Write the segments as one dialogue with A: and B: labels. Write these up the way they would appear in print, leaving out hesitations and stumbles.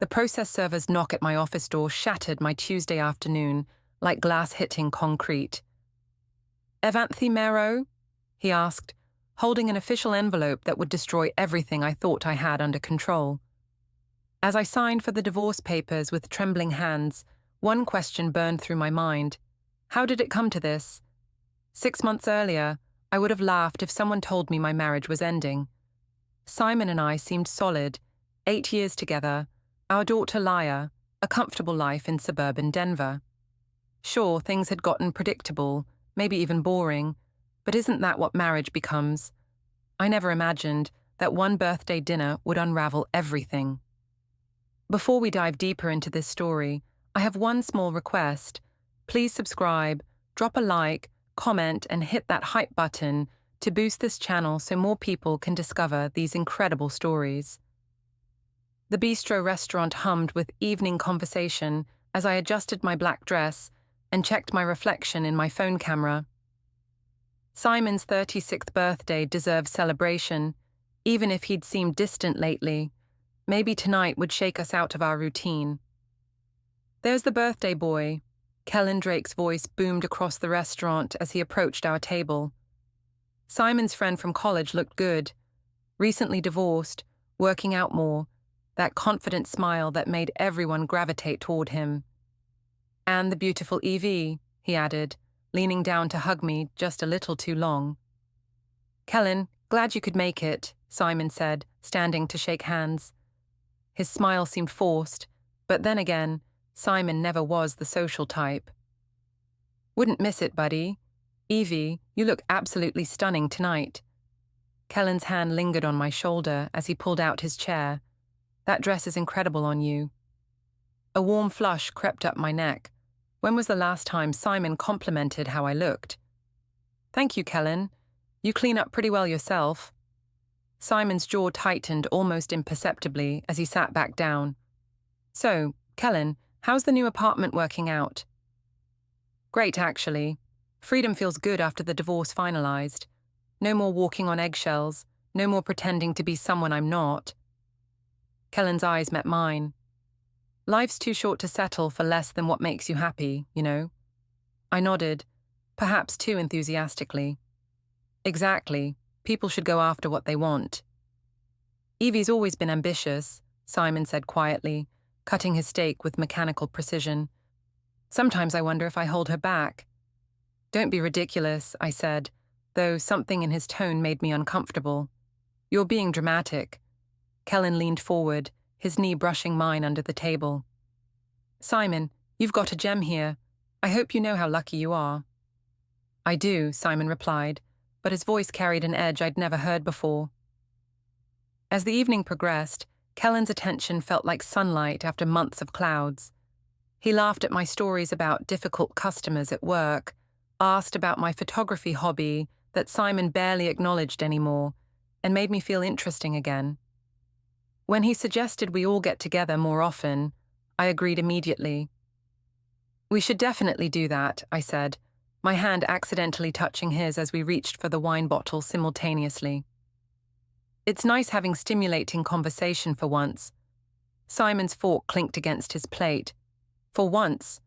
A: The process server's knock at my office door shattered my Tuesday afternoon like glass hitting concrete. "Evanthy Mero?" he asked, holding an official envelope that would destroy everything I thought I had under control. As I signed for the divorce papers with trembling hands, one question burned through my mind. How did it come to this? 6 months earlier, I would have laughed if someone told me my marriage was ending. Simon and I seemed solid, 8 years together, our daughter Laya, a comfortable life in suburban Denver. Sure, things had gotten predictable, maybe even boring, but isn't that what marriage becomes? I never imagined that one birthday dinner would unravel everything. Before we dive deeper into this story, I have one small request. Please subscribe, drop a like, comment, and hit that hype button to boost this channel so more people can discover these incredible stories. The bistro restaurant hummed with evening conversation as I adjusted my black dress and checked my reflection in my phone camera. Simon's 36th birthday deserved celebration, even if he'd seemed distant lately. Maybe tonight would shake us out of our routine. "There's the birthday boy," Kellen Drake's voice boomed across the restaurant as he approached our table. Simon's friend from college looked good. Recently divorced, working out more, that confident smile that made everyone gravitate toward him. "And the beautiful Evee," he added, leaning down to hug me just a little too long. "Kellen, glad you could make it," Simon said, standing to shake hands. His smile seemed forced, but then again, Simon never was the social type. "Wouldn't miss it, buddy. Evee, you look absolutely stunning tonight." Kellen's hand lingered on my shoulder as he pulled out his chair. "That dress is incredible on you." A warm flush crept up my neck. When was the last time Simon complimented how I looked? "Thank you, Kellen. You clean up pretty well yourself." Simon's jaw tightened almost imperceptibly as he sat back down. "So, Kellen, how's the new apartment working out?" "Great, actually. Freedom feels good after the divorce finalized. No more walking on eggshells, no more pretending to be someone I'm not." Kellen's eyes met mine. "Life's too short to settle for less than what makes you happy, you know?" I nodded, perhaps too enthusiastically. "Exactly. People should go after what they want." "Evee's always been ambitious," Simon said quietly, cutting his steak with mechanical precision. "Sometimes I wonder if I hold her back." "Don't be ridiculous," I said, though something in his tone made me uncomfortable. "You're being dramatic." Kellen leaned forward, his knee brushing mine under the table. "Simon, you've got a gem here. I hope you know how lucky you are." "I do," Simon replied, but his voice carried an edge I'd never heard before. As the evening progressed, Kellen's attention felt like sunlight after months of clouds. He laughed at my stories about difficult customers at work, asked about my photography hobby that Simon barely acknowledged anymore, and made me feel interesting again. When he suggested we all get together more often, I agreed immediately. "We should definitely do that," I said, my hand accidentally touching his as we reached for the wine bottle simultaneously. "It's nice having stimulating conversation for once." Simon's fork clinked against his plate. "For once."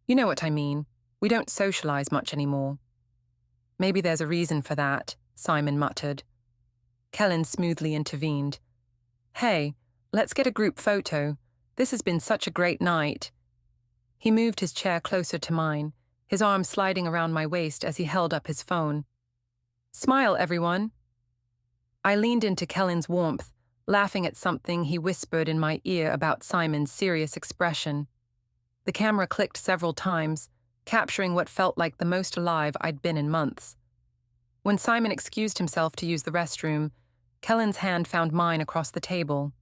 A: "You know what I mean. We don't socialize much anymore." "Maybe there's a reason for that," Simon muttered. Kellen smoothly intervened. "Hey, let's get a group photo. This has been such a great night." He moved his chair closer to mine, his arm sliding around my waist as he held up his phone. "Smile, everyone." I leaned into Kellen's warmth, laughing at something he whispered in my ear about Simon's serious expression. The camera clicked several times, capturing what felt like the most alive I'd been in months. When Simon excused himself to use the restroom, Kellen's hand found mine across the table.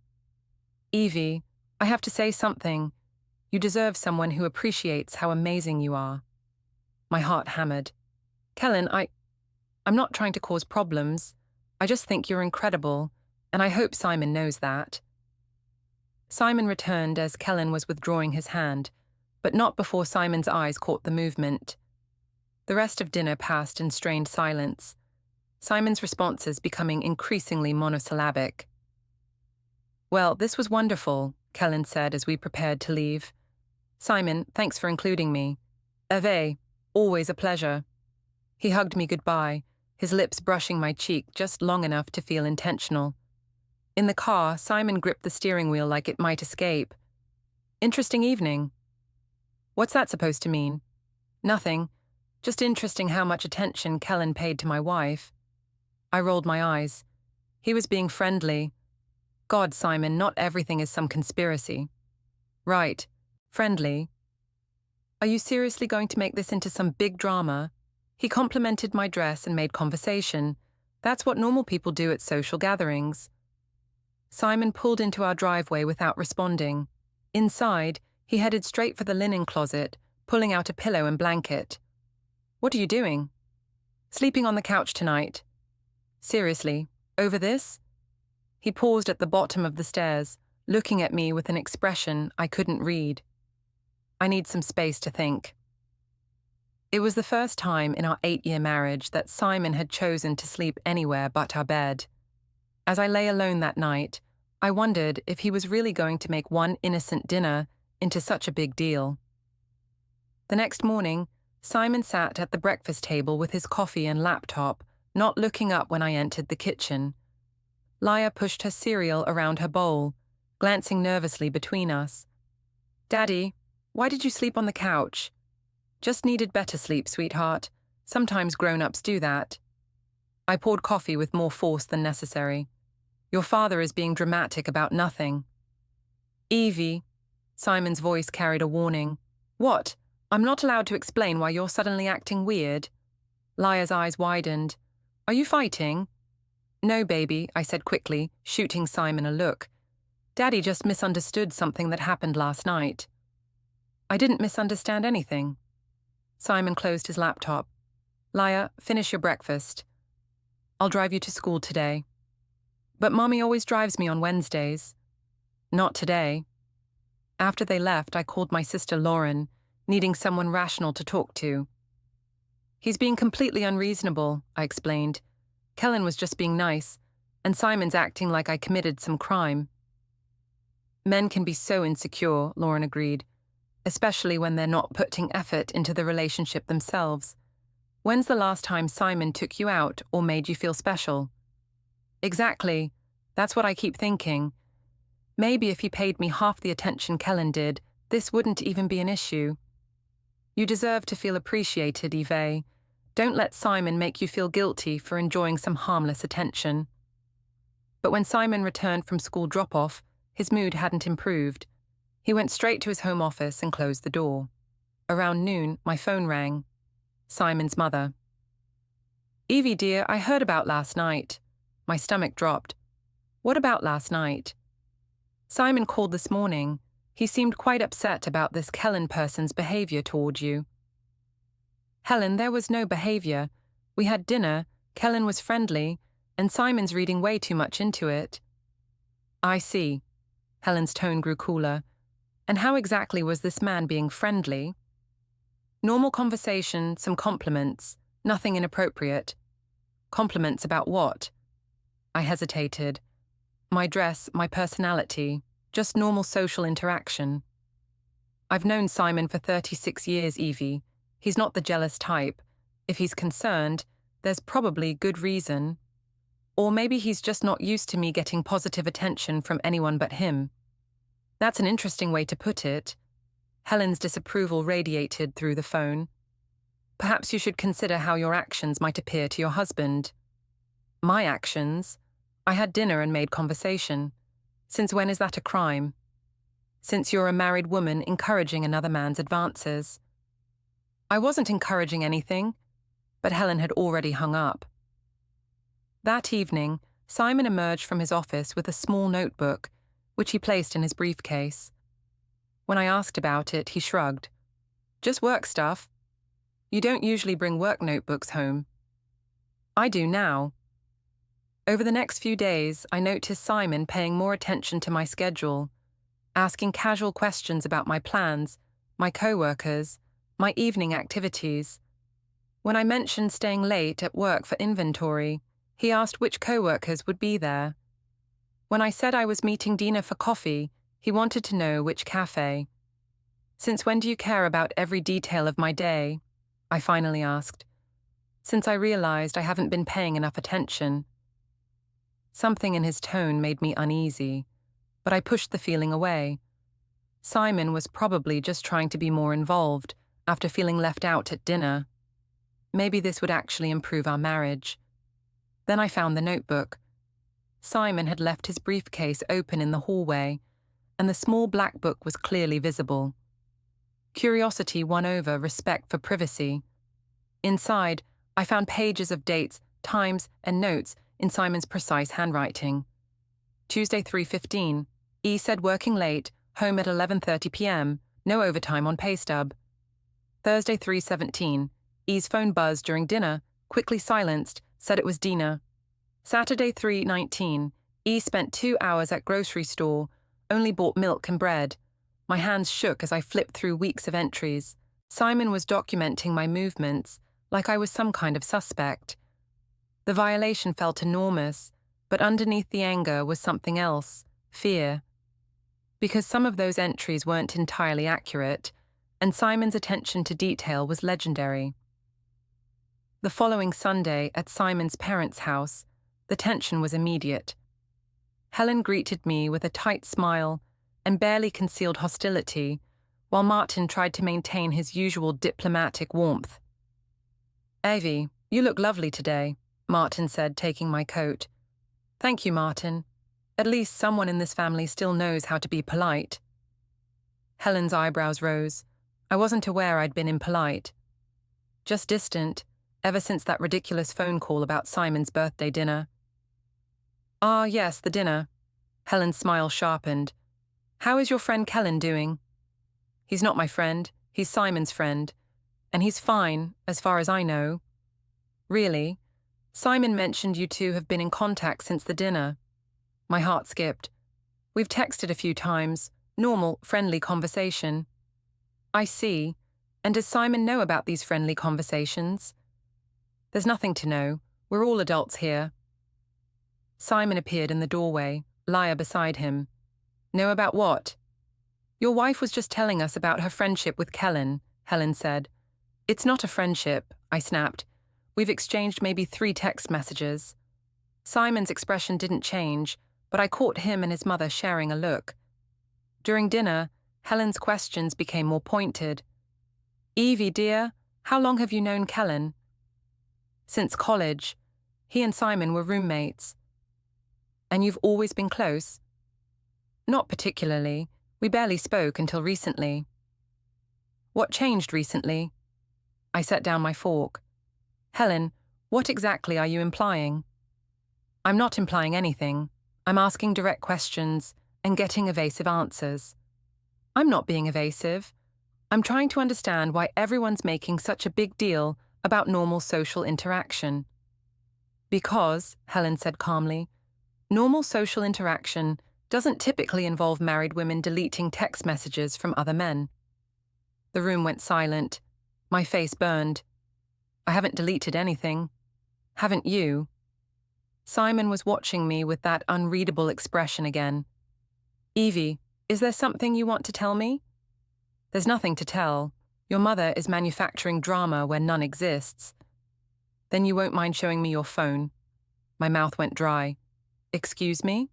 A: "Evee, I have to say something. You deserve someone who appreciates how amazing you are." My heart hammered. "Kellen, I'm not trying to cause problems. I just think you're incredible, and I hope Simon knows that." Simon returned as Kellen was withdrawing his hand, but not before Simon's eyes caught the movement. The rest of dinner passed in strained silence, Simon's responses becoming increasingly monosyllabic. "Well, this was wonderful," Kellen said as we prepared to leave. Simon, thanks for including me. Evee, always a pleasure. He hugged me goodbye, his lips brushing my cheek just long enough to feel intentional. In the car, Simon gripped the steering wheel like it might escape. Interesting evening. What's that supposed to mean? Nothing. Just interesting how much attention Kellen paid to my wife. I rolled my eyes. He was being friendly. God, Simon, not everything is some conspiracy. Right. Friendly. Are you seriously going to make this into some big drama? He complimented my dress and made conversation. That's what normal people do at social gatherings. Simon pulled into our driveway without responding. Inside, he headed straight for the linen closet, pulling out a pillow and blanket. What are you doing? Sleeping on the couch tonight. Seriously, over this? He paused at the bottom of the stairs, looking at me with an expression I couldn't read. I need some space to think. It was the first time in our 8-year marriage that Simon had chosen to sleep anywhere but our bed. As I lay alone that night, I wondered if he was really going to make one innocent dinner into such a big deal. The next morning, Simon sat at the breakfast table with his coffee and laptop, not looking up when I entered the kitchen. Laya pushed her cereal around her bowl, glancing nervously between us. Daddy, why did you sleep on the couch? Just needed better sleep, sweetheart. Sometimes grown-ups do that. I poured coffee with more force than necessary. Your father is being dramatic about nothing. Evie, Simon's voice carried a warning. What? I'm not allowed to explain why you're suddenly acting weird. Laya's eyes widened. Are you fighting? No, baby, I said quickly, shooting Simon a look. Daddy just misunderstood something that happened last night. I didn't misunderstand anything. Simon closed his laptop. Laya, finish your breakfast. I'll drive you to school today. But Mommy always drives me on Wednesdays. Not today. After they left, I called my sister Lauren, needing someone rational to talk to. He's being completely unreasonable, I explained. Kellen was just being nice, and Simon's acting like I committed some crime. Men can be so insecure, Lauren agreed, especially when they're not putting effort into the relationship themselves. When's the last time Simon took you out or made you feel special? Exactly. That's what I keep thinking. Maybe if he paid me half the attention Kellen did, this wouldn't even be an issue. You deserve to feel appreciated, Evee. Don't let Simon make you feel guilty for enjoying some harmless attention. But when Simon returned from school drop-off, his mood hadn't improved. He went straight to his home office and closed the door. Around noon, my phone rang. Simon's mother. Evie, dear, I heard about last night. My stomach dropped. What about last night? Simon called this morning. He seemed quite upset about this Kellen person's behavior toward you. Helen, there was no behavior. We had dinner, Kellen was friendly, and Simon's reading way too much into it. I see. Helen's tone grew cooler. And how exactly was this man being friendly? Normal conversation, some compliments, nothing inappropriate. Compliments about what? I hesitated. My dress, my personality, just normal social interaction. I've known Simon for 36 years, Evie. He's not the jealous type. If he's concerned, there's probably good reason. Or maybe he's just not used to me getting positive attention from anyone but him. That's an interesting way to put it. Helen's disapproval radiated through the phone. Perhaps you should consider how your actions might appear to your husband. My actions? I had dinner and made conversation. Since when is that a crime? Since you're a married woman encouraging another man's advances. I wasn't encouraging anything, but Helen had already hung up. That evening, Simon emerged from his office with a small notebook, which he placed in his briefcase. When I asked about it, he shrugged. Just work stuff. You don't usually bring work notebooks home. I do now. Over the next few days, I noticed Simon paying more attention to my schedule, asking casual questions about my plans, my co-workers, my evening activities. When I mentioned staying late at work for inventory, he asked which co-workers would be there. When I said I was meeting Dina for coffee, He wanted to know which cafe. "Since when do you care about every detail of my day?" I finally asked. "Since I realized I haven't been paying enough attention." Something in his tone made me uneasy, but I pushed the feeling away. Simon was probably just trying to be more involved after feeling left out at dinner. Maybe this would actually improve our marriage. Then I found the notebook. Simon had left his briefcase open in the hallway, and the small black book was clearly visible. Curiosity won over respect for privacy. Inside, I found pages of dates, times, and notes in Simon's precise handwriting. Tuesday 3:15, E said working late, home at 11:30 p.m., no overtime on pay stub. Thursday 3:17, E's phone buzzed during dinner, quickly silenced, said it was Dina. Saturday 3:19, E spent 2 hours at grocery store, only bought milk and bread. My hands shook as I flipped through weeks of entries. Simon was documenting my movements, like I was some kind of suspect. The violation felt enormous, but underneath the anger was something else, fear. Because some of those entries weren't entirely accurate, and Simon's attention to detail was legendary. The following Sunday, at Simon's parents' house, the tension was immediate. Helen greeted me with a tight smile and barely concealed hostility, while Martin tried to maintain his usual diplomatic warmth. "Evie, you look lovely today," Martin said, taking my coat. "Thank you, Martin. At least someone in this family still knows how to be polite." Helen's eyebrows rose. I wasn't aware I'd been impolite. Just distant, ever since that ridiculous phone call about Simon's birthday dinner. "Ah, yes, the dinner." Helen's smile sharpened. "How is your friend Kellen doing?" "He's not my friend, he's Simon's friend. And he's fine, as far as I know." "Really? Simon mentioned you two have been in contact since the dinner." My heart skipped. "We've texted a few times, normal, friendly conversation." "I see. And does Simon know about these friendly conversations?" "There's nothing to know. We're all adults here." Simon appeared in the doorway, Laya beside him. "Know about what?" "Your wife was just telling us about her friendship with Kellen," Helen said. "It's not a friendship," I snapped. "We've exchanged maybe 3 text messages." Simon's expression didn't change, but I caught him and his mother sharing a look. During dinner, Helen's questions became more pointed. "Evie, dear, how long have you known Kellen?" "Since college. He and Simon were roommates." "And you've always been close?" "Not particularly. We barely spoke until recently." "What changed recently?" I set down my fork. "Helen, what exactly are you implying?" "I'm not implying anything. I'm asking direct questions and getting evasive answers." "I'm not being evasive. I'm trying to understand why everyone's making such a big deal about normal social interaction." "Because," Helen said calmly, "normal social interaction doesn't typically involve married women deleting text messages from other men." The room went silent. My face burned. "I haven't deleted anything. Haven't you?" Simon was watching me with that unreadable expression again. "Evie, is there something you want to tell me?" "There's nothing to tell. Your mother is manufacturing drama where none exists." "Then you won't mind showing me your phone?" My mouth went dry. "Excuse me?"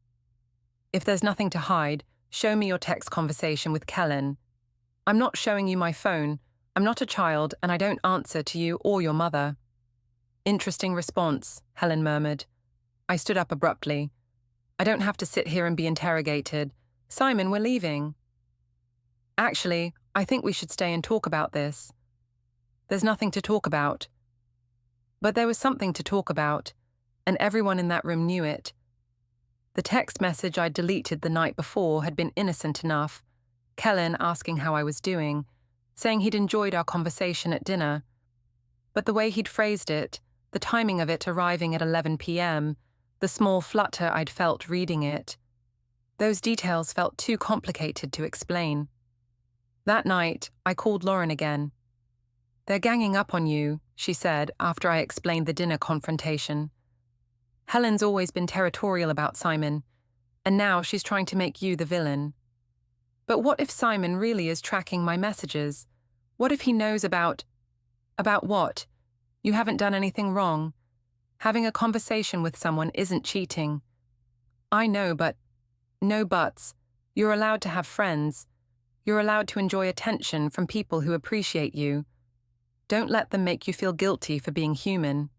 A: "If there's nothing to hide, show me your text conversation with Kellen." "I'm not showing you my phone. I'm not a child, and I don't answer to you or your mother." "Interesting response," Helen murmured. I stood up abruptly. "I don't have to sit here and be interrogated. Simon, we're leaving." "Actually, I think we should stay and talk about this." "There's nothing to talk about." But there was something to talk about, and everyone in that room knew it. The text message I'd deleted the night before had been innocent enough, Kellen asking how I was doing, saying he'd enjoyed our conversation at dinner. But the way he'd phrased it, the timing of it arriving at 11 p.m., the small flutter I'd felt reading it, those details felt too complicated to explain. That night, I called Lauren again. "They're ganging up on you," she said after I explained the dinner confrontation. "Helen's always been territorial about Simon, and now she's trying to make you the villain." But what if Simon really is tracking my messages? What if he knows about what? You haven't done anything wrong. Having a conversation with someone isn't cheating. I know, but no buts. You're allowed to have friends. You're allowed to enjoy attention from people who appreciate you. Don't let them make you feel guilty for being human.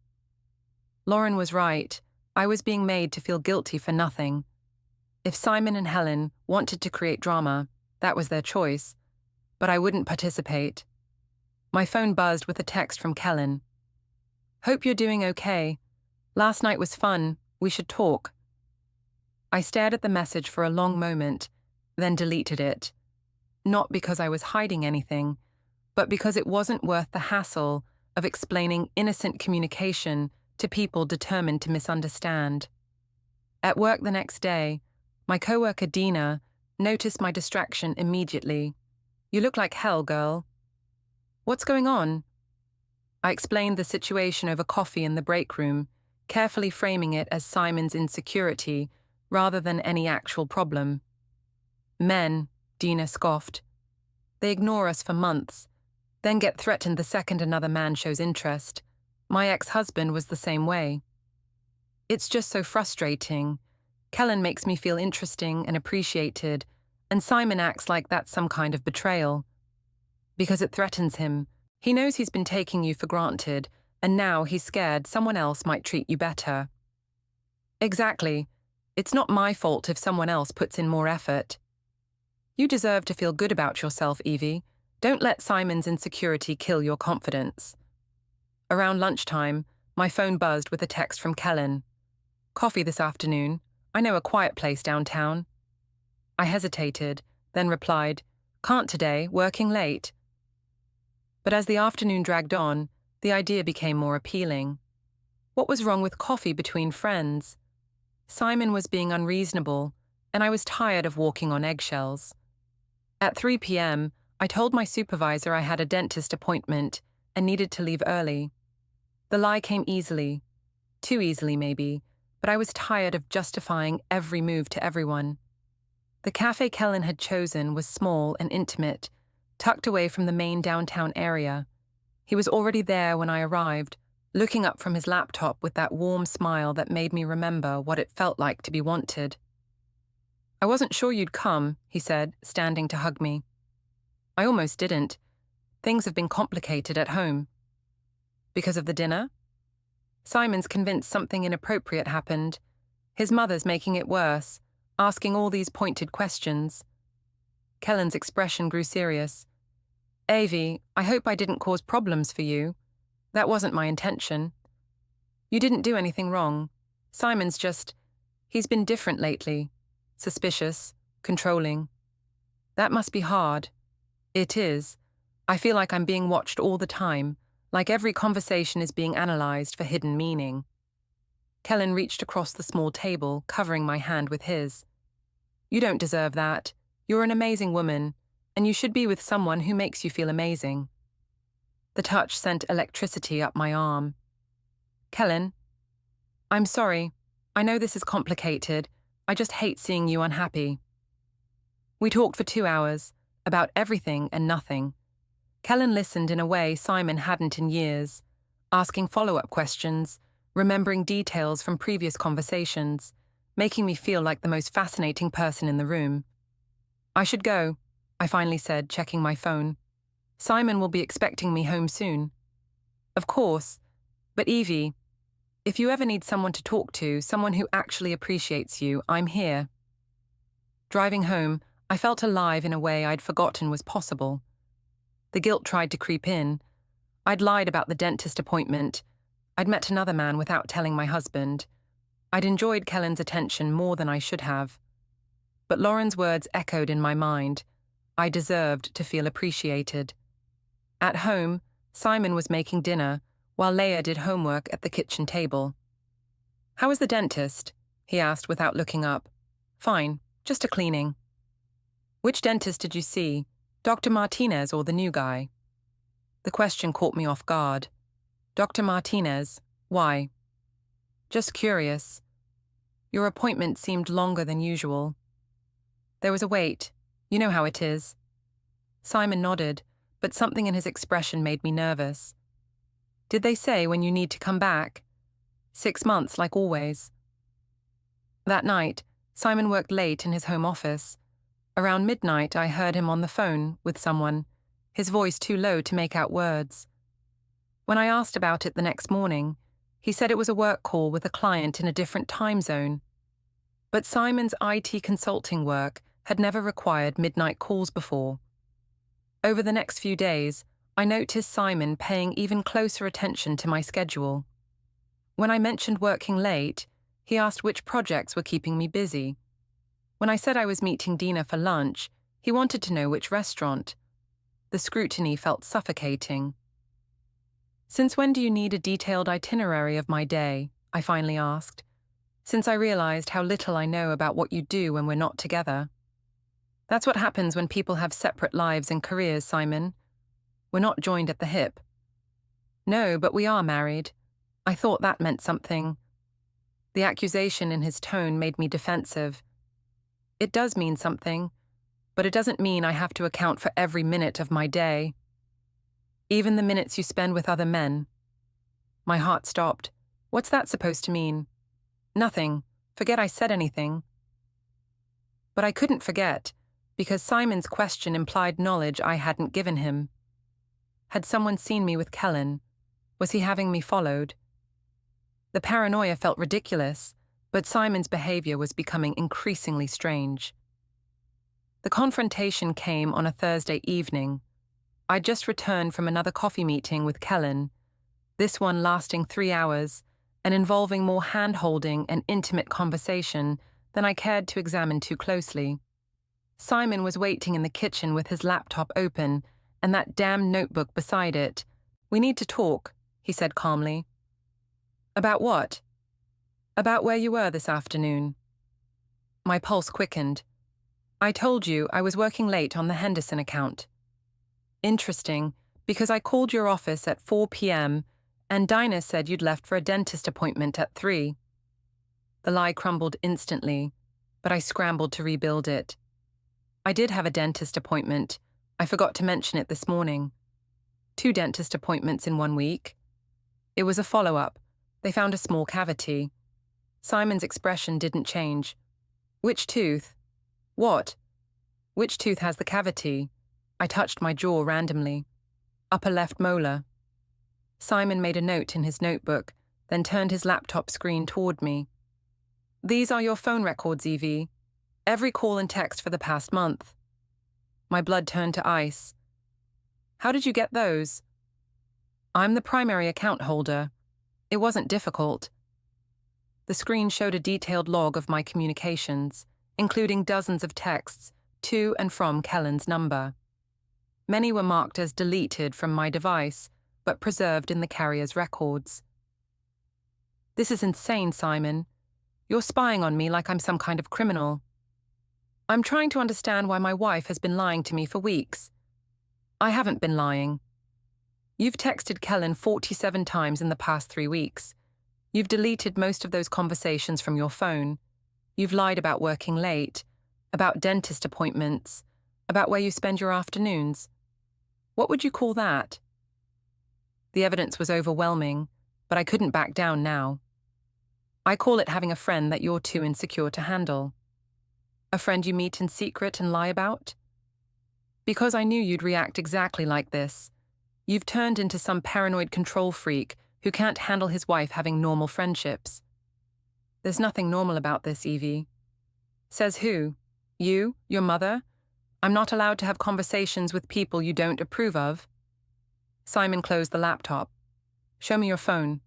A: Lauren was right. I was being made to feel guilty for nothing. If Simon and Helen wanted to create drama, that was their choice, but I wouldn't participate. My phone buzzed with a text from Kellen. "Hope you're doing okay. Last night was fun. We should talk." I stared at the message for a long moment, then deleted it. Not because I was hiding anything, but because it wasn't worth the hassle of explaining innocent communication to people determined to misunderstand. At work the next day, my coworker Dina noticed my distraction immediately. "You look like hell, girl." "What's going on?" I explained the situation over coffee in the break room, carefully framing it as Simon's insecurity rather than any actual problem. "Men," Dina scoffed. "They ignore us for months, then get threatened the second another man shows interest. My ex-husband was the same way. It's just so frustrating. Kellen makes me feel interesting and appreciated, and Simon acts like that's some kind of betrayal. Because it threatens him. He knows he's been taking you for granted, and now he's scared someone else might treat you better." "Exactly. It's not my fault if someone else puts in more effort." "You deserve to feel good about yourself, Evie. Don't let Simon's insecurity kill your confidence." Around lunchtime, my phone buzzed with a text from Kellen. "Coffee this afternoon. I know a quiet place downtown." I hesitated, then replied, "Can't today, working late." But as the afternoon dragged on, the idea became more appealing. What was wrong with coffee between friends? Simon was being unreasonable, and I was tired of walking on eggshells. At 3 p.m., I told my supervisor I had a dentist appointment and needed to leave early. The lie came easily. Too easily, maybe, but I was tired of justifying every move to everyone. The cafe Kellen had chosen was small and intimate, tucked away from the main downtown area. He was already there when I arrived, looking up from his laptop with that warm smile that made me remember what it felt like to be wanted. "I wasn't sure you'd come," he said, standing to hug me. "I almost didn't. Things have been complicated at home." "Because of the dinner?" "Simon's convinced something inappropriate happened. His mother's making it worse, asking all these pointed questions." Kellen's expression grew serious. "Evie, I hope I didn't cause problems for you. That wasn't my intention." "You didn't do anything wrong. Simon's he's been different lately. Suspicious, controlling. That must be hard." "It is. I feel like I'm being watched all the time, like every conversation is being analyzed for hidden meaning." Kellen reached across the small table, covering my hand with his. "You don't deserve that. You're an amazing woman, and you should be with someone who makes you feel amazing." The touch sent electricity up my arm. "Kellen, I'm sorry. I know this is complicated. I just hate seeing you unhappy." We talked for 2 hours, about everything and nothing. Kellen listened in a way Simon hadn't in years, asking follow-up questions, remembering details from previous conversations, making me feel like the most fascinating person in the room. "I should go," I finally said, checking my phone. "Simon will be expecting me home soon." "Of course. But Evie, if you ever need someone to talk to, someone who actually appreciates you, I'm here." Driving home, I felt alive in a way I'd forgotten was possible. The guilt tried to creep in. I'd lied about the dentist appointment. I'd met another man without telling my husband. I'd enjoyed Kellen's attention more than I should have. But Lauren's words echoed in my mind. I deserved to feel appreciated. At home, Simon was making dinner, while Laya did homework at the kitchen table. "How was the dentist?" he asked without looking up. "Fine, just a cleaning." "Which dentist did you see, Dr. Martinez or the new guy?" The question caught me off guard. "Dr. Martinez, why?" "Just curious. Your appointment seemed longer than usual." There was a wait, You know how it is. Simon nodded, but something in his expression made me nervous. Did they say when you need to come back? 6 months, like always. That night, Simon worked late in his home office. Around midnight, I heard him on the phone with someone, his voice too low to make out words. When I asked about it the next morning, he said it was a work call with a client in a different time zone. But Simon's IT consulting work had never required midnight calls before. Over the next few days, I noticed Simon paying even closer attention to my schedule. When I mentioned working late, he asked which projects were keeping me busy. When I said I was meeting Dina for lunch, he wanted to know which restaurant. The scrutiny felt suffocating. Since when do you need a detailed itinerary of my day? I finally asked, since I realized how little I know about what you do when we're not together. That's what happens when people have separate lives and careers, Simon. We're not joined at the hip. No, but we are married. I thought that meant something. The accusation in his tone made me defensive. It does mean something, but it doesn't mean I have to account for every minute of my day. Even the minutes you spend with other men. My heart stopped. What's that supposed to mean? Nothing. Forget I said anything. But I couldn't forget, because Simon's question implied knowledge I hadn't given him. Had someone seen me with Kellen? Was he having me followed? The paranoia felt ridiculous, but Simon's behavior was becoming increasingly strange. The confrontation came on a Thursday evening. I'd just returned from another coffee meeting with Kellen, this one lasting 3 hours and involving more hand-holding and intimate conversation than I cared to examine too closely. Simon was waiting in the kitchen with his laptop open and that damn notebook beside it. We need to talk, he said calmly. About what? About where you were this afternoon. My pulse quickened. I told you I was working late on the Henderson account. Interesting, because I called your office at 4 p.m. and Dinah said you'd left for a dentist appointment at 3. The lie crumbled instantly, but I scrambled to rebuild it. I did have a dentist appointment. I forgot to mention it this morning. 2 dentist appointments in 1 week. It was a follow-up. They found a small cavity. Simon's expression didn't change. Which tooth? What? Which tooth has the cavity? I touched my jaw randomly. Upper left molar. Simon made a note in his notebook, then turned his laptop screen toward me. These are your phone records, Evee. Every call and text for the past month. My blood turned to ice. How did you get those? I'm the primary account holder. It wasn't difficult. The screen showed a detailed log of my communications, including dozens of texts to and from Kellen's number. Many were marked as deleted from my device, but preserved in the carrier's records. This is insane, Simon. You're spying on me like I'm some kind of criminal. I'm trying to understand why my wife has been lying to me for weeks. I haven't been lying. You've texted Kellen 47 times in the past 3 weeks. You've deleted most of those conversations from your phone. You've lied about working late, about dentist appointments, about where you spend your afternoons. What would you call that? The evidence was overwhelming, but I couldn't back down now. I call it having a friend that you're too insecure to handle. A friend you meet in secret and lie about? Because I knew you'd react exactly like this. You've turned into some paranoid control freak who can't handle his wife having normal friendships. There's nothing normal about this, Evee. Says who? You? Your mother? I'm not allowed to have conversations with people you don't approve of? Simon closed the laptop. Show me your phone.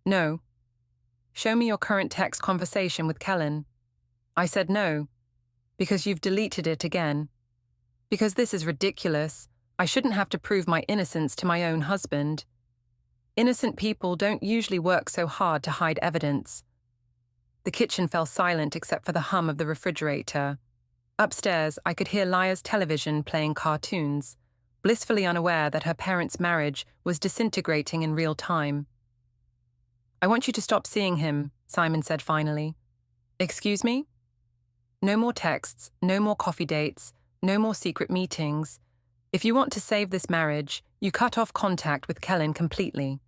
A: No. Show me your current text conversation with Kellen. I said no. Because you've deleted it again. Because this is ridiculous. I shouldn't have to prove my innocence to my own husband. Innocent people don't usually work so hard to hide evidence. The kitchen fell silent except for the hum of the refrigerator. Upstairs, I could hear Laya's television playing cartoons, blissfully unaware that her parents' marriage was disintegrating in real time. I want you to stop seeing him, Simon said finally. Excuse me? No more texts, no more coffee dates, No more secret meetings. If you want to save this marriage, you cut off contact with Kellen completely.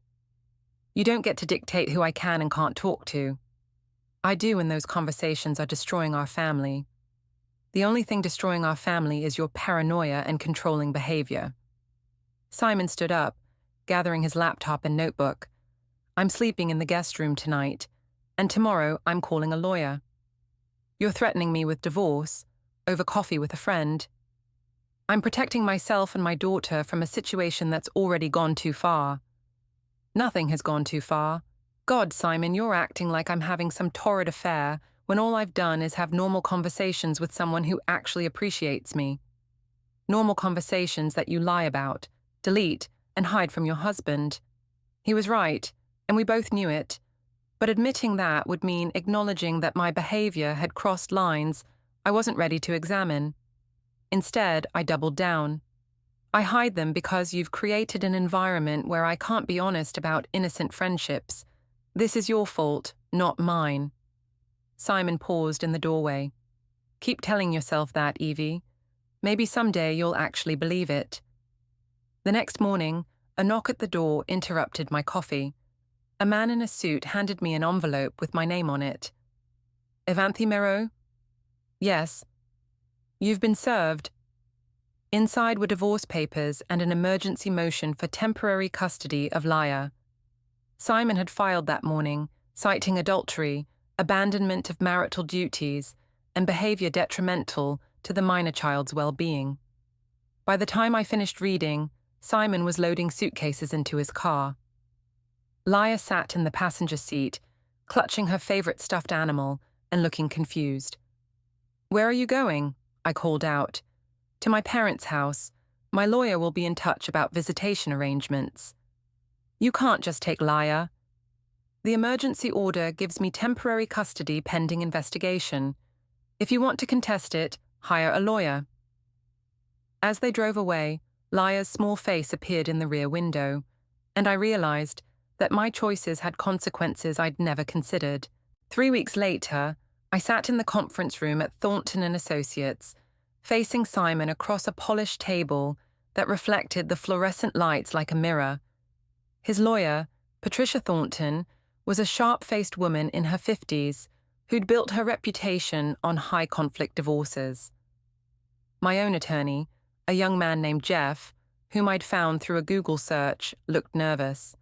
A: You don't get to dictate who I can and can't talk to. I do when those conversations are destroying our family. The only thing destroying our family is your paranoia and controlling behavior. Simon stood up, gathering his laptop and notebook. I'm sleeping in the guest room tonight, and tomorrow I'm calling a lawyer. You're threatening me with divorce, over coffee with a friend. I'm protecting myself and my daughter from a situation that's already gone too far. Nothing has gone too far. God, Simon, you're acting like I'm having some torrid affair when all I've done is have normal conversations with someone who actually appreciates me. Normal conversations that you lie about, delete, and hide from your husband. He was right, and we both knew it. But admitting that would mean acknowledging that my behavior had crossed lines I wasn't ready to examine. Instead, I doubled down. I hide them because you've created an environment where I can't be honest about innocent friendships. This is your fault, not mine. Simon paused in the doorway. Keep telling yourself that, Evee. Maybe someday you'll actually believe it. The next morning, a knock at the door interrupted my coffee. A man in a suit handed me an envelope with my name on it. Evanthy, Mero? Yes. You've been served. Inside were divorce papers and an emergency motion for temporary custody of Laya. Simon had filed that morning, citing adultery, abandonment of marital duties, and behavior detrimental to the minor child's well-being. By the time I finished reading, Simon was loading suitcases into his car. Laya sat in the passenger seat, clutching her favorite stuffed animal and looking confused. Where are you going? I called out. To my parents' house. My lawyer will be in touch about visitation arrangements. You can't just take Laya. The emergency order gives me temporary custody pending investigation. If you want to contest it, hire a lawyer. As they drove away, Laya's small face appeared in the rear window, and I realized that my choices had consequences I'd never considered. 3 weeks later, I sat in the conference room at Thornton & Associates, facing Simon across a polished table that reflected the fluorescent lights like a mirror. His lawyer, Patricia Thornton, was a sharp-faced woman in her 50s who'd built her reputation on high-conflict divorces. My own attorney, a young man named Jeff, whom I'd found through a Google search, looked nervous.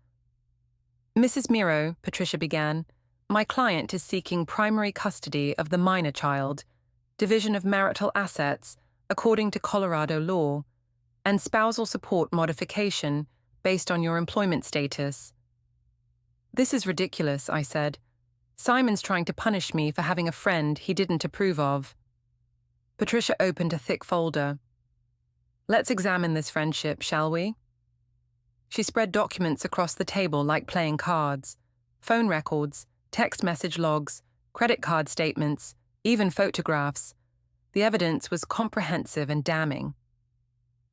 A: Mrs. Mero, Patricia began, my client is seeking primary custody of the minor child, division of marital assets according to Colorado law, and spousal support modification based on your employment status. This is ridiculous, I said. Simon's trying to punish me for having a friend he didn't approve of. Patricia opened a thick folder. Let's examine this friendship, shall we? She spread documents across the table like playing cards. Phone records, text message logs, credit card statements, even photographs. The evidence was comprehensive and damning.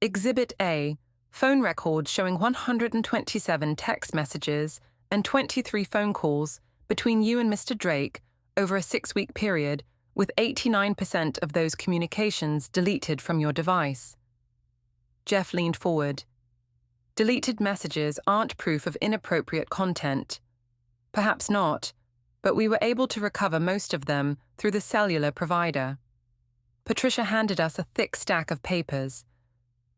A: Exhibit A, phone records showing 127 text messages and 23 phone calls between you and Mr. Drake over a 6-week period, with 89% of those communications deleted from your device. Jeff leaned forward. Deleted messages aren't proof of inappropriate content. Perhaps not, but we were able to recover most of them through the cellular provider. Patricia handed us a thick stack of papers.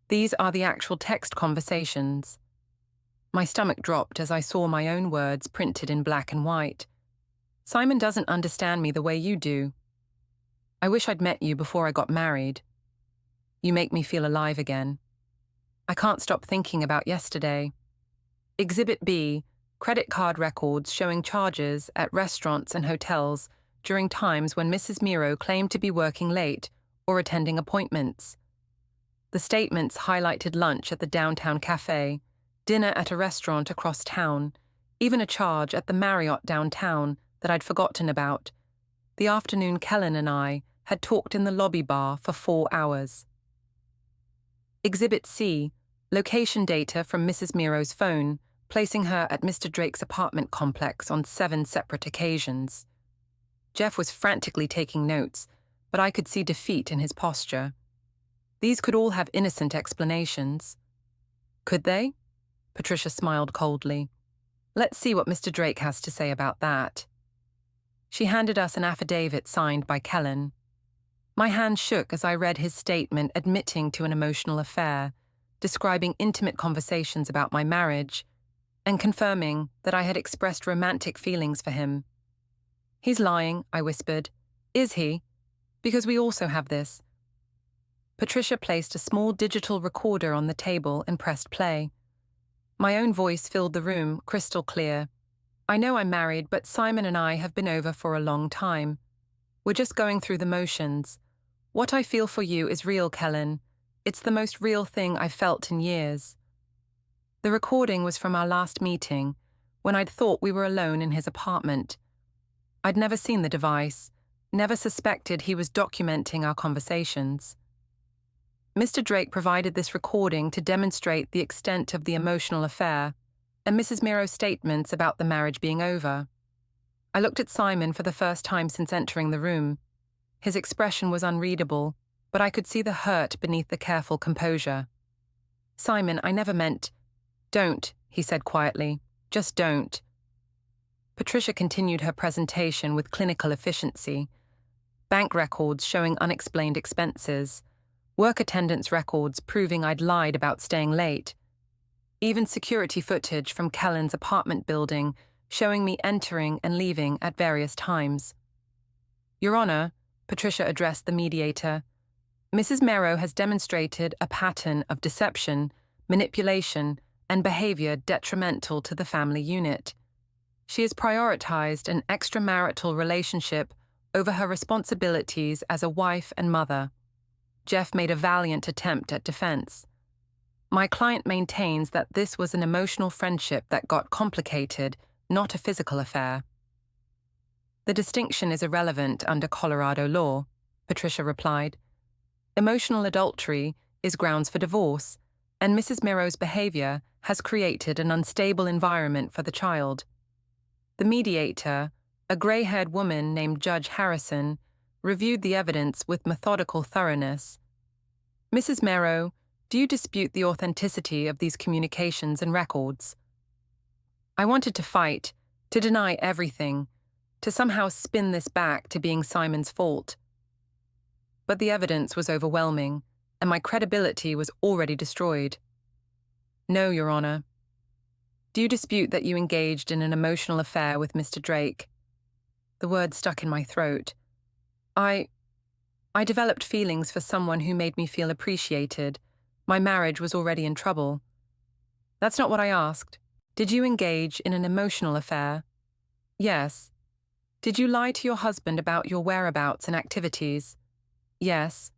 A: These are the actual text conversations. My stomach dropped as I saw my own words printed in black and white. Simon doesn't understand me the way you do. I wish I'd met you before I got married. You make me feel alive again. I can't stop thinking about yesterday. Exhibit B, credit card records showing charges at restaurants and hotels during times when Mrs. Mero claimed to be working late or attending appointments. The statements highlighted lunch at the downtown cafe, dinner at a restaurant across town, even a charge at the Marriott downtown that I'd forgotten about. The afternoon Kellen and I had talked in the lobby bar for 4 hours. Exhibit C, location data from Mrs. Mero's phone, placing her at Mr. Drake's apartment complex on 7 separate occasions. Jeff was frantically taking notes, but I could see defeat in his posture. These could all have innocent explanations. Could they? Patricia smiled coldly. Let's see what Mr. Drake has to say about that. She handed us an affidavit signed by Kellen. My hand shook as I read his statement admitting to an emotional affair, describing intimate conversations about my marriage, and confirming that I had expressed romantic feelings for him. He's lying, I whispered. Is he? Because we also have this. Patricia placed a small digital recorder on the table and pressed play. My own voice filled the room, crystal clear. I know I'm married, but Simon and I have been over for a long time. We're just going through the motions. What I feel for you is real, Kellen. It's the most real thing I've felt in years. The recording was from our last meeting, when I'd thought we were alone in his apartment. I'd never seen the device, never suspected he was documenting our conversations. Mr. Drake provided this recording to demonstrate the extent of the emotional affair and Mrs. Mero's statements about the marriage being over. I looked at Simon for the first time since entering the room. His expression was unreadable, but I could see the hurt beneath the careful composure. Simon, I never meant... Don't, he said quietly. Just don't. Patricia continued her presentation with clinical efficiency. Bank records showing unexplained expenses, work attendance records proving I'd lied about staying late, even security footage from Kellen's apartment building showing me entering and leaving at various times. Your Honor, Patricia addressed the mediator, Mrs. Mero has demonstrated a pattern of deception, manipulation, and behavior detrimental to the family unit. She has prioritized an extramarital relationship over her responsibilities as a wife and mother. Jeff made a valiant attempt at defense. My client maintains that this was an emotional friendship that got complicated, not a physical affair. The distinction is irrelevant under Colorado law, Patricia replied. Emotional adultery is grounds for divorce, and Mrs. Mero's behavior has created an unstable environment for the child. The mediator, a gray-haired woman named Judge Harrison, reviewed the evidence with methodical thoroughness. Mrs. Mero, do you dispute the authenticity of these communications and records? I wanted to fight, to deny everything, to somehow spin this back to being Simon's fault. But the evidence was overwhelming, and my credibility was already destroyed. No, Your Honor. Do you dispute that you engaged in an emotional affair with Mr. Drake? The word stuck in my throat. I developed feelings for someone who made me feel appreciated. My marriage was already in trouble. That's not what I asked. Did you engage in an emotional affair? Yes. Did you lie to your husband about your whereabouts and activities? Yes.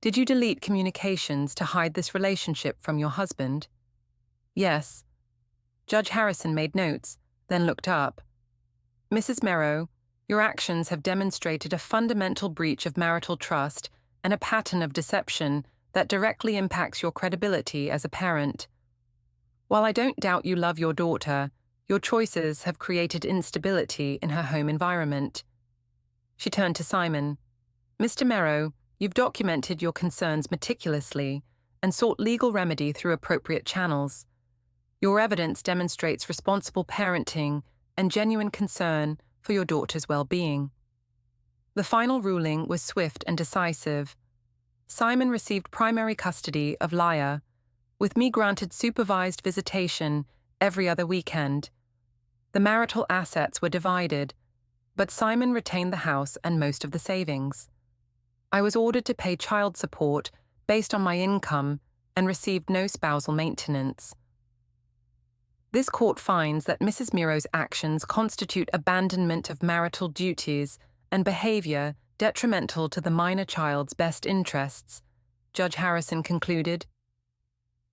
A: Did you delete communications to hide this relationship from your husband? Yes. Judge Harrison made notes, then looked up. Mrs. Mero, your actions have demonstrated a fundamental breach of marital trust and a pattern of deception that directly impacts your credibility as a parent. While I don't doubt you love your daughter, your choices have created instability in her home environment. She turned to Simon. Mr. Mero, you've documented your concerns meticulously and sought legal remedy through appropriate channels. Your evidence demonstrates responsible parenting and genuine concern for your daughter's well-being. The final ruling was swift and decisive. Simon received primary custody of Laya, with me granted supervised visitation every other weekend. The marital assets were divided, but Simon retained the house and most of the savings. I was ordered to pay child support based on my income and received no spousal maintenance. This court finds that Mrs. Mero's actions constitute abandonment of marital duties and behavior detrimental to the minor child's best interests, Judge Harrison concluded.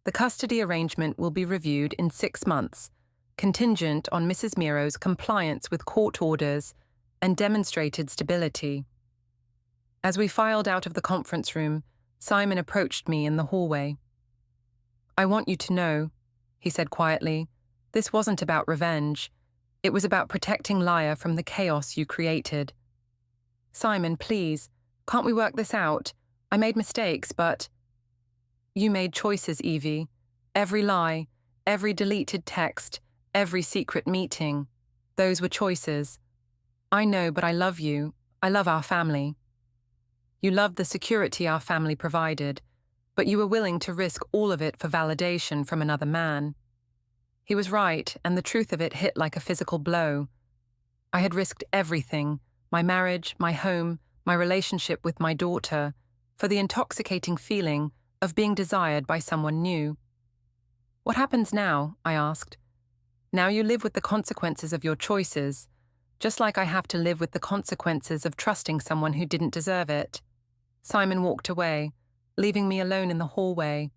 A: The custody arrangement will be reviewed in 6 months, contingent on Mrs. Mero's compliance with court orders and demonstrated stability. As we filed out of the conference room, Simon approached me in the hallway. I want you to know, he said quietly, this wasn't about revenge. It was about protecting Laya from the chaos you created. Simon, please, can't we work this out? I made mistakes, but... You made choices, Evie. Every lie, every deleted text, every secret meeting. Those were choices. I know, but I love you. I love our family. You loved the security our family provided, but you were willing to risk all of it for validation from another man. He was right, and the truth of it hit like a physical blow. I had risked everything, my marriage, my home, my relationship with my daughter, for the intoxicating feeling of being desired by someone new. What happens now? I asked. Now you live with the consequences of your choices, just like I have to live with the consequences of trusting someone who didn't deserve it. Simon walked away, leaving me alone in the hallway,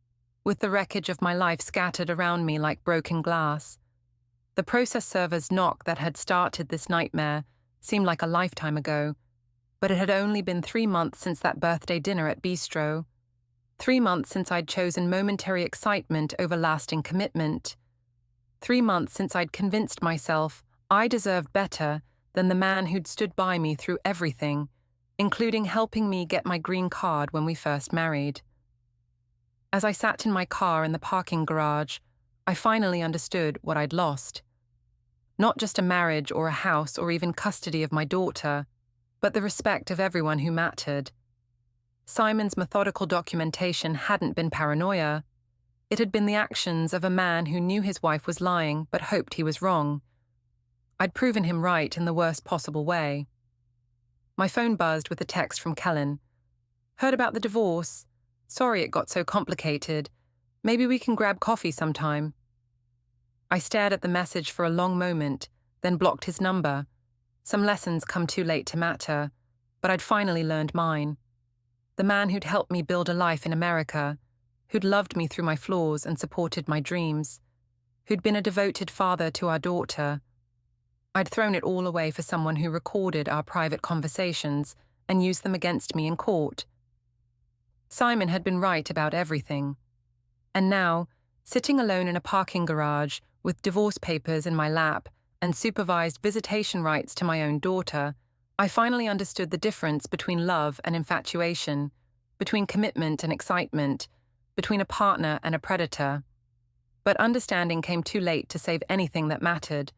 A: with the wreckage of my life scattered around me like broken glass. The process server's knock that had started this nightmare seemed like a lifetime ago, but it had only been 3 months since that birthday dinner at Bistro. 3 months since I'd chosen momentary excitement over lasting commitment. 3 months since I'd convinced myself I deserved better than the man who'd stood by me through everything, including helping me get my green card when we first married. As I sat in my car in the parking garage, I finally understood what I'd lost. Not just a marriage or a house or even custody of my daughter, but the respect of everyone who mattered. Simon's methodical documentation hadn't been paranoia. It had been the actions of a man who knew his wife was lying but hoped he was wrong. I'd proven him right in the worst possible way. My phone buzzed with a text from Kellen. Heard about the divorce. Sorry it got so complicated. Maybe we can grab coffee sometime. I stared at the message for a long moment, then blocked his number. Some lessons come too late to matter, but I'd finally learned mine. The man who'd helped me build a life in America, who'd loved me through my flaws and supported my dreams, who'd been a devoted father to our daughter. I'd thrown it all away for someone who recorded our private conversations and used them against me in court. Simon had been right about everything. And now, sitting alone in a parking garage with divorce papers in my lap and supervised visitation rights to my own daughter, I finally understood the difference between love and infatuation, between commitment and excitement, between a partner and a predator. But understanding came too late to save anything that mattered.